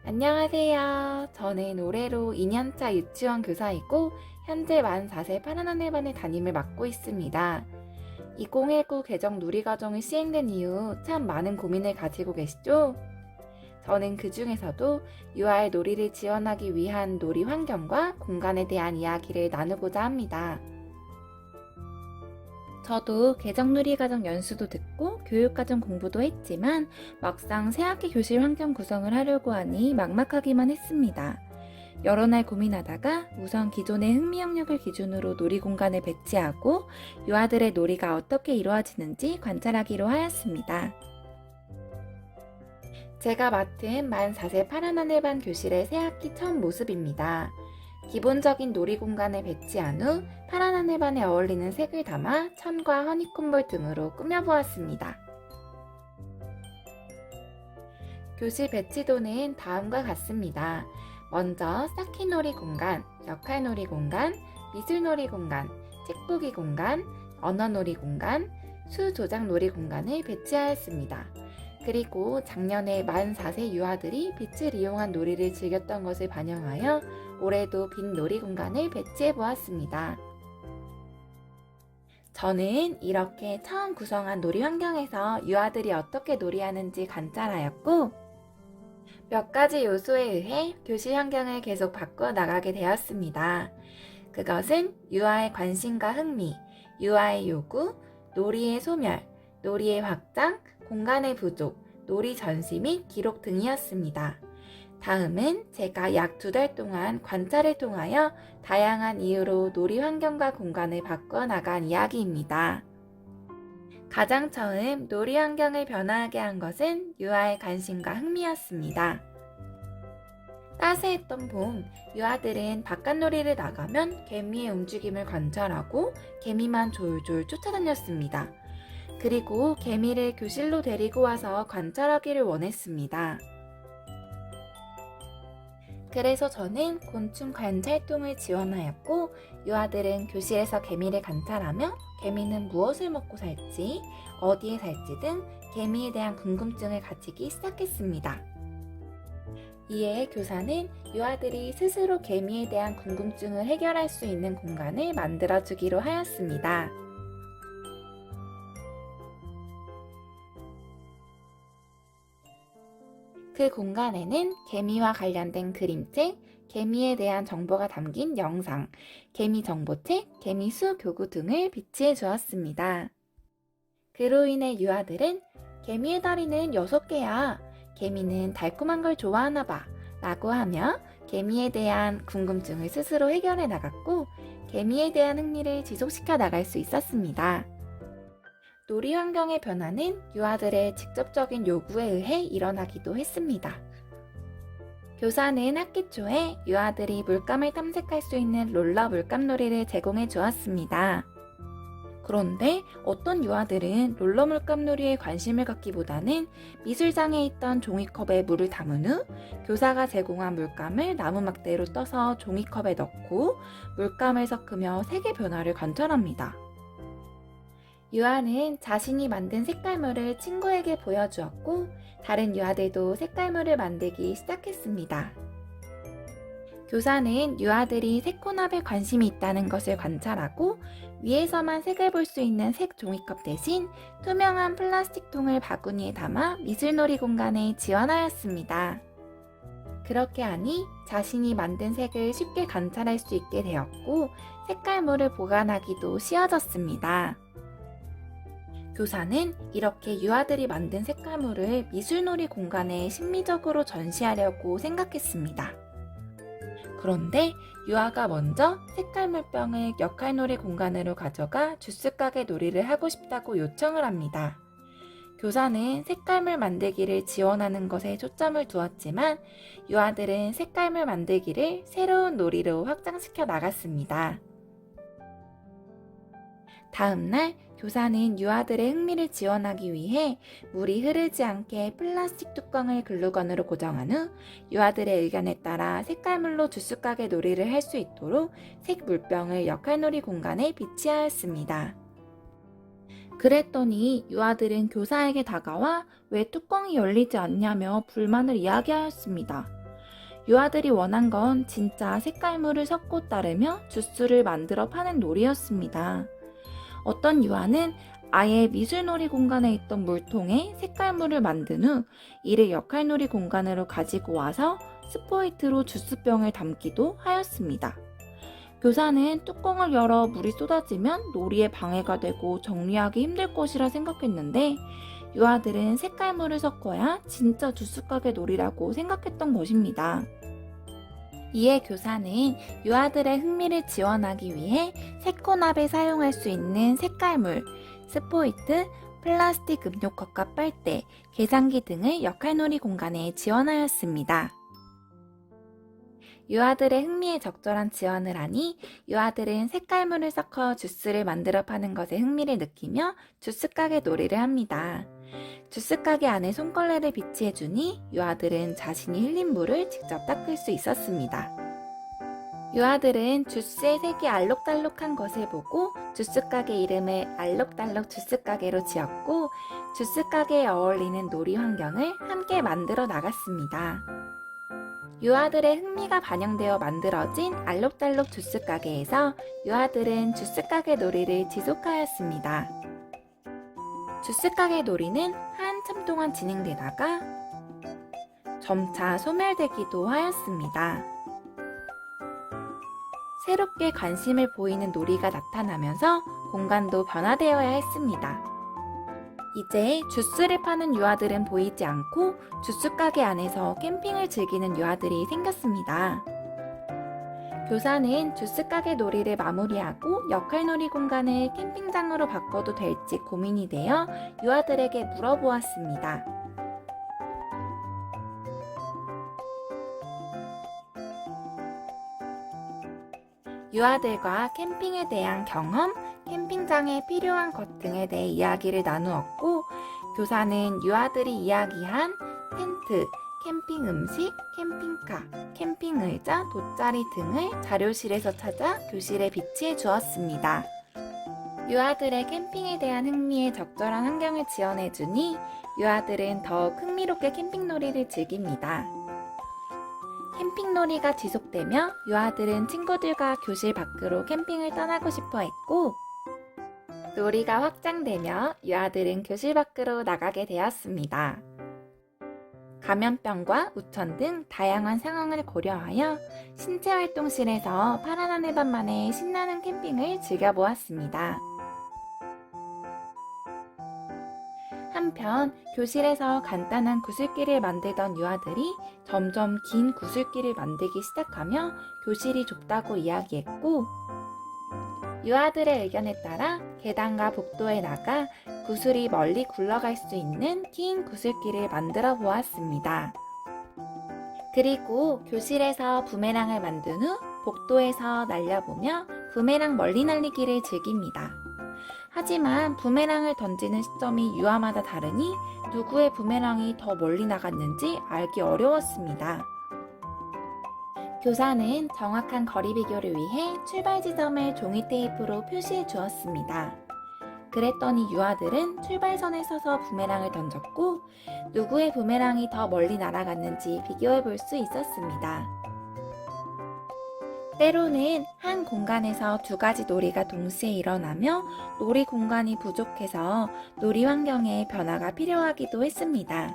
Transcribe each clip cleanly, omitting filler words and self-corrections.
안녕하세요. 저는 올해로 2년차 유치원 교사이고 현재 만 4세 파란하늘반의 담임을 맡고 있습니다. 2019 개정 누리과정이 시행된 이후 참 많은 고민을 가지고 계시죠? 저는 그 중에서도 유아의 놀이를 지원하기 위한 놀이 환경과 공간에 대한 이야기를 나누고자 합니다. 저도 개정누리과정 연수도 듣고 교육과정 공부도 했지만 막상 새학기 교실 환경 구성을 하려고 하니 막막하기만 했습니다. 여러 날 고민하다가 우선 기존의 흥미 영역을 기준으로 놀이 공간을 배치하고 유아들의 놀이가 어떻게 이루어지는지 관찰하기로 하였습니다. 제가 맡은 만 4세 파란하늘반 교실의 새학기 첫 모습입니다. 기본적인 놀이 공간을 배치한 후 파란 하늘반에 어울리는 색을 담아 천과 허니콤볼 등으로 꾸며보았습니다. 교실 배치도는 다음과 같습니다. 먼저 쌓기놀이 공간, 역할놀이 공간, 미술놀이 공간, 책보기 공간, 언어놀이 공간, 수조작놀이 공간을 배치하였습니다. 그리고 작년에 만 4세 유아들이 빛을 이용한 놀이를 즐겼던 것을 반영하여 올해도 빛 놀이 공간을 배치해 보았습니다. 저는 이렇게 처음 구성한 놀이 환경에서 유아들이 어떻게 놀이하는지 관찰하였고 몇 가지 요소에 의해 교실 환경을 계속 바꿔 나가게 되었습니다. 그것은 유아의 관심과 흥미, 유아의 요구, 놀이의 소멸, 놀이의 확장, 공간의 부족, 놀이 전시 및 기록 등이었습니다. 다음은 제가 약 2달 동안 관찰을 통하여 다양한 이유로 놀이 환경과 공간을 바꿔 나간 이야기입니다. 가장 처음 놀이 환경을 변화하게 한 것은 유아의 관심과 흥미였습니다. 따스했던 봄, 유아들은 바깥놀이를 나가면 개미의 움직임을 관찰하고 개미만 졸졸 쫓아다녔습니다. 그리고 개미를 교실로 데리고 와서 관찰하기를 원했습니다. 그래서 저는 곤충 관찰동을 지원하였고 유아들은 교실에서 개미를 관찰하며 개미는 무엇을 먹고 살지, 어디에 살지 등 개미에 대한 궁금증을 가지기 시작했습니다. 이에 교사는 유아들이 스스로 개미에 대한 궁금증을 해결할 수 있는 공간을 만들어주기로 하였습니다. 그 공간에는 개미와 관련된 그림책, 개미에 대한 정보가 담긴 영상, 개미 정보책, 개미 수 교구 등을 비치해 주었습니다. 그로 인해 유아들은 개미의 다리는 6개야. 개미는 달콤한 걸 좋아하나 봐. 라고 하며 개미에 대한 궁금증을 스스로 해결해 나갔고 개미에 대한 흥미를 지속시켜 나갈 수 있었습니다. 놀이 환경의 변화는 유아들의 직접적인 요구에 의해 일어나기도 했습니다. 교사는 학기 초에 유아들이 물감을 탐색할 수 있는 롤러 물감놀이를 제공해 주었습니다. 그런데 어떤 유아들은 롤러 물감놀이에 관심을 갖기보다는 미술장에 있던 종이컵에 물을 담은 후 교사가 제공한 물감을 나무막대로 떠서 종이컵에 넣고 물감을 섞으며 색의 변화를 관찰합니다. 유아는 자신이 만든 색깔물을 친구에게 보여주었고 다른 유아들도 색깔물을 만들기 시작했습니다. 교사는 유아들이 색혼합에 관심이 있다는 것을 관찰하고 위에서만 색을 볼 수 있는 색 종이컵 대신 투명한 플라스틱 통을 바구니에 담아 미술놀이 공간에 지원하였습니다. 그렇게 하니 자신이 만든 색을 쉽게 관찰할 수 있게 되었고 색깔물을 보관하기도 쉬워졌습니다. 교사는 이렇게 유아들이 만든 색깔물을 미술놀이 공간에 심미적으로 전시하려고 생각했습니다. 그런데 유아가 먼저 색깔물병을 역할놀이 공간으로 가져가 주스가게 놀이를 하고 싶다고 요청을 합니다. 교사는 색깔물 만들기를 지원하는 것에 초점을 두었지만 유아들은 색깔물 만들기를 새로운 놀이로 확장시켜 나갔습니다. 다음날 교사는 유아들의 흥미를 지원하기 위해 물이 흐르지 않게 플라스틱 뚜껑을 글루건으로 고정한 후 유아들의 의견에 따라 색깔물로 주스가게 놀이를 할 수 있도록 색 물병을 역할놀이 공간에 비치하였습니다. 그랬더니 유아들은 교사에게 다가와 왜 뚜껑이 열리지 않냐며 불만을 이야기하였습니다. 유아들이 원한 건 진짜 색깔물을 섞고 따르며 주스를 만들어 파는 놀이였습니다. 어떤 유아는 아예 미술놀이 공간에 있던 물통에 색깔물을 만든 후 이를 역할놀이 공간으로 가지고 와서 스포이트로 주스병을 담기도 하였습니다. 교사는 뚜껑을 열어 물이 쏟아지면 놀이에 방해가 되고 정리하기 힘들 것이라 생각했는데 유아들은 색깔물을 섞어야 진짜 주스가게 놀이라고 생각했던 것입니다. 이에 교사는 유아들의 흥미를 지원하기 위해 세코납에 사용할 수 있는 색깔물, 스포이트, 플라스틱 음료컵과 빨대, 계산기 등을 역할놀이 공간에 지원하였습니다. 유아들의 흥미에 적절한 지원을 하니 유아들은 색깔물을 섞어 주스를 만들어 파는 것에 흥미를 느끼며 주스 가게 놀이를 합니다. 주스 가게 안에 손걸레를 비치해주니 유아들은 자신이 흘린 물을 직접 닦을 수 있었습니다. 유아들은 주스의 색이 알록달록한 것을 보고 주스 가게 이름을 알록달록 주스 가게로 지었고 주스 가게에 어울리는 놀이 환경을 함께 만들어 나갔습니다. 유아들의 흥미가 반영되어 만들어진 알록달록 주스 가게에서 유아들은 주스 가게 놀이를 지속하였습니다. 주스 가게 놀이는 한참 동안 진행되다가 점차 소멸되기도 하였습니다. 새롭게 관심을 보이는 놀이가 나타나면서 공간도 변화되어야 했습니다. 이제 주스를 파는 유아들은 보이지 않고 주스 가게 안에서 캠핑을 즐기는 유아들이 생겼습니다. 교사는 주스 가게 놀이를 마무리하고 역할놀이 공간을 캠핑장으로 바꿔도 될지 고민이 되어 유아들에게 물어보았습니다. 유아들과 캠핑에 대한 경험, 캠핑장에 필요한 것 등에 대해 이야기를 나누었고 교사는 유아들이 이야기한 텐트, 캠핑 음식, 캠핑카, 캠핑 의자, 돗자리 등을 자료실에서 찾아 교실에 비치해 주었습니다. 유아들의 캠핑에 대한 흥미에 적절한 환경을 지원해 주니 유아들은 더욱 흥미롭게 캠핑놀이를 즐깁니다. 캠핑놀이가 지속되며 유아들은 친구들과 교실 밖으로 캠핑을 떠나고 싶어 했고 놀이가 확장되며 유아들은 교실 밖으로 나가게 되었습니다. 감염병과 우천 등 다양한 상황을 고려하여 신체활동실에서 파란 하늘밤 만에 신나는 캠핑을 즐겨보았습니다. 한편 교실에서 간단한 구슬길을 만들던 유아들이 점점 긴 구슬길을 만들기 시작하며 교실이 좁다고 이야기했고 유아들의 의견에 따라 계단과 복도에 나가 구슬이 멀리 굴러갈 수 있는 긴 구슬길을 만들어 보았습니다. 그리고 교실에서 부메랑을 만든 후 복도에서 날려보며 부메랑 멀리 날리기를 즐깁니다. 하지만 부메랑을 던지는 시점이 유아마다 다르니 누구의 부메랑이 더 멀리 나갔는지 알기 어려웠습니다. 교사는 정확한 거리 비교를 위해 출발 지점을 종이 테이프로 표시해 주었습니다. 그랬더니 유아들은 출발선에 서서 부메랑을 던졌고 누구의 부메랑이 더 멀리 날아갔는지 비교해 볼 수 있었습니다. 때로는 한 공간에서 두 가지 놀이가 동시에 일어나며 놀이 공간이 부족해서 놀이 환경에 변화가 필요하기도 했습니다.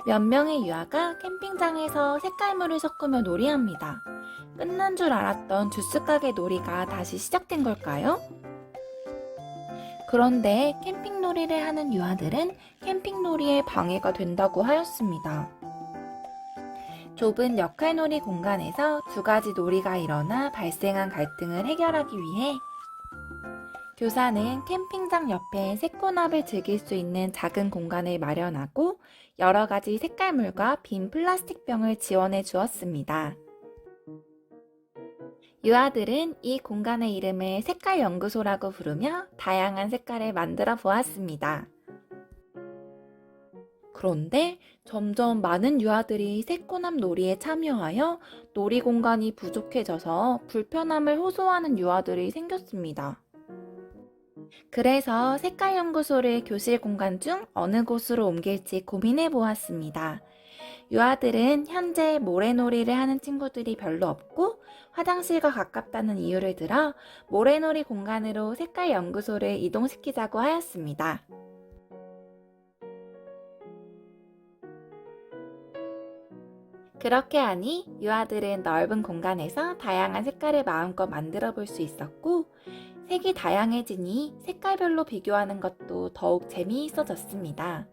몇 명의 유아가 캠핑장에서 색깔물을 섞으며 놀이합니다. 끝난 줄 알았던 주스 가게 놀이가 다시 시작된 걸까요? 그런데 캠핑 놀이를 하는 유아들은 캠핑 놀이에 방해가 된다고 하였습니다. 좁은 역할놀이 공간에서 두 가지 놀이가 일어나 발생한 갈등을 해결하기 위해 교사는 캠핑장 옆에 새코납을 즐길 수 있는 작은 공간을 마련하고 여러 가지 색깔물과 빈 플라스틱 병을 지원해 주었습니다. 유아들은 이 공간의 이름을 색깔연구소라고 부르며 다양한 색깔을 만들어 보았습니다. 그런데 점점 많은 유아들이 새코납 놀이에 참여하여 놀이 공간이 부족해져서 불편함을 호소하는 유아들이 생겼습니다. 그래서 색깔연구소를 교실 공간 중 어느 곳으로 옮길지 고민해 보았습니다. 유아들은 현재 모래놀이를 하는 친구들이 별로 없고 화장실과 가깝다는 이유를 들어 모래놀이 공간으로 색깔 연구소를 이동시키자고 하였습니다. 그렇게 하니 유아들은 넓은 공간에서 다양한 색깔을 마음껏 만들어 볼 수 있었고, 색이 다양해지니 색깔별로 비교하는 것도 더욱 재미있어졌습니다.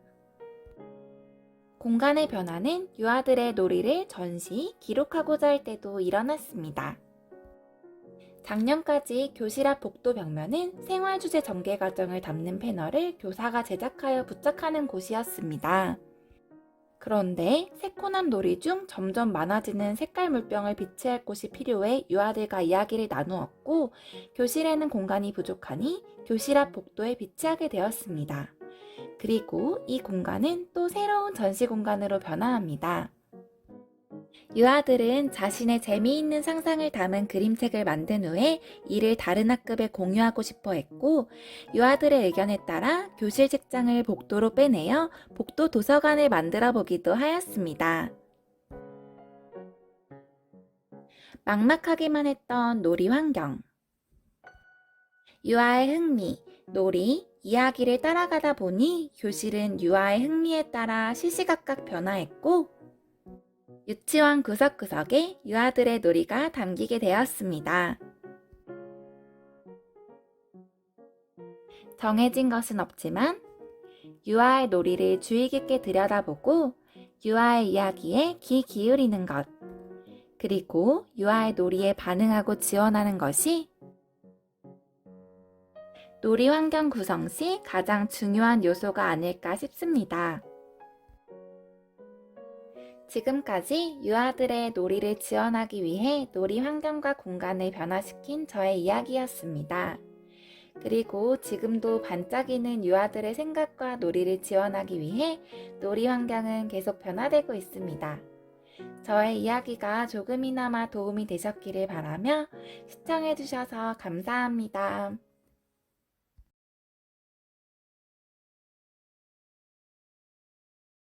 공간의 변화는 유아들의 놀이를 전시, 기록하고자 할 때도 일어났습니다. 작년까지 교실 앞 복도 벽면은 생활주제 전개 과정을 담는 패널을 교사가 제작하여 부착하는 곳이었습니다. 그런데 새코남 놀이 중 점점 많아지는 색깔 물병을 비치할 곳이 필요해 유아들과 이야기를 나누었고, 교실에는 공간이 부족하니 교실 앞 복도에 비치하게 되었습니다. 그리고 이 공간은 또 새로운 전시 공간으로 변화합니다. 유아들은 자신의 재미있는 상상을 담은 그림책을 만든 후에 이를 다른 학급에 공유하고 싶어 했고, 유아들의 의견에 따라 교실 책장을 복도로 빼내어 복도 도서관을 만들어 보기도 하였습니다. 막막하기만 했던 놀이 환경. 유아의 흥미, 놀이, 이야기를 따라가다 보니 교실은 유아의 흥미에 따라 시시각각 변화했고, 유치원 구석구석에 유아들의 놀이가 담기게 되었습니다. 정해진 것은 없지만 유아의 놀이를 주의 깊게 들여다보고 유아의 이야기에 귀 기울이는 것, 그리고 유아의 놀이에 반응하고 지원하는 것이 놀이 환경 구성 시 가장 중요한 요소가 아닐까 싶습니다. 지금까지 유아들의 놀이를 지원하기 위해 놀이 환경과 공간을 변화시킨 저의 이야기였습니다. 그리고 지금도 반짝이는 유아들의 생각과 놀이를 지원하기 위해 놀이 환경은 계속 변화되고 있습니다. 저의 이야기가 조금이나마 도움이 되셨기를 바라며 시청해주셔서 감사합니다.